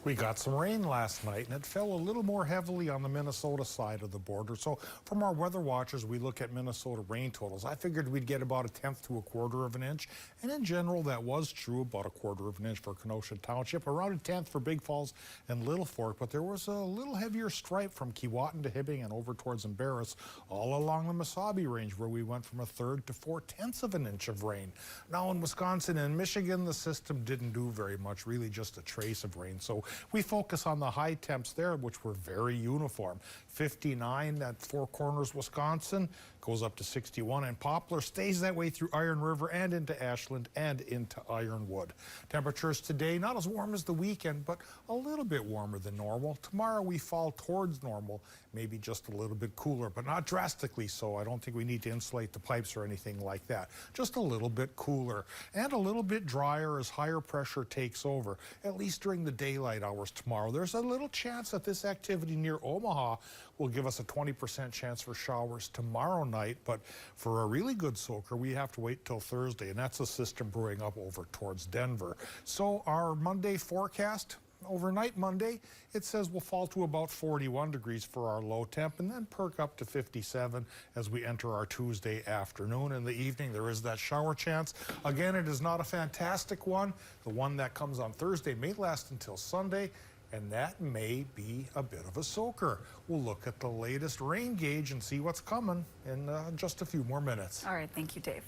We got some rain last night, and it fell a little more heavily on the Minnesota side of the border. So from our weather watchers, we look at Minnesota rain totals. I figured we'd get about 1/10 to 1/4 of an inch. And in general, that was true, about 1/4 of an inch for Kenosha Township, around 1/10 for Big Falls and Little Fork. But there was a little heavier stripe from Keewatin to Hibbing and over towards Embarrass, all along the Mesabi Range, where we went from 1/3 to 4/10 of an inch of rain. Now in Wisconsin and Michigan, the system didn't do very much, really just a trace of rain. So we focus on the high temps there, which were very uniform. 59 at Four Corners, Wisconsin, goes up to 61, and Poplar stays that way through Iron River and into Ashland and into Ironwood. Temperatures today, not as warm as the weekend, but a little bit warmer than normal. Tomorrow we fall towards normal, maybe just a little bit cooler, but not drastically so. I don't think we need to insulate the pipes or anything like that. Just a little bit cooler and a little bit drier as higher pressure takes over, at least during the daylight hours tomorrow. There's a little chance that this activity near Omaha will give us a 20% chance for showers tomorrow night, but for a really good soaker, we have to wait till Thursday, and that's a system brewing up over towards Denver. So our Monday forecast, overnight Monday, it says we'll fall to about 41 degrees for our low temp and then perk up to 57 as we enter our Tuesday afternoon. In the evening, there is that shower chance. Again, it is not a fantastic one. The one that comes on Thursday may last until Sunday, and that may be a bit of a soaker. We'll look at the latest rain gauge and see what's coming in just a few more minutes. All right, thank you, Dave.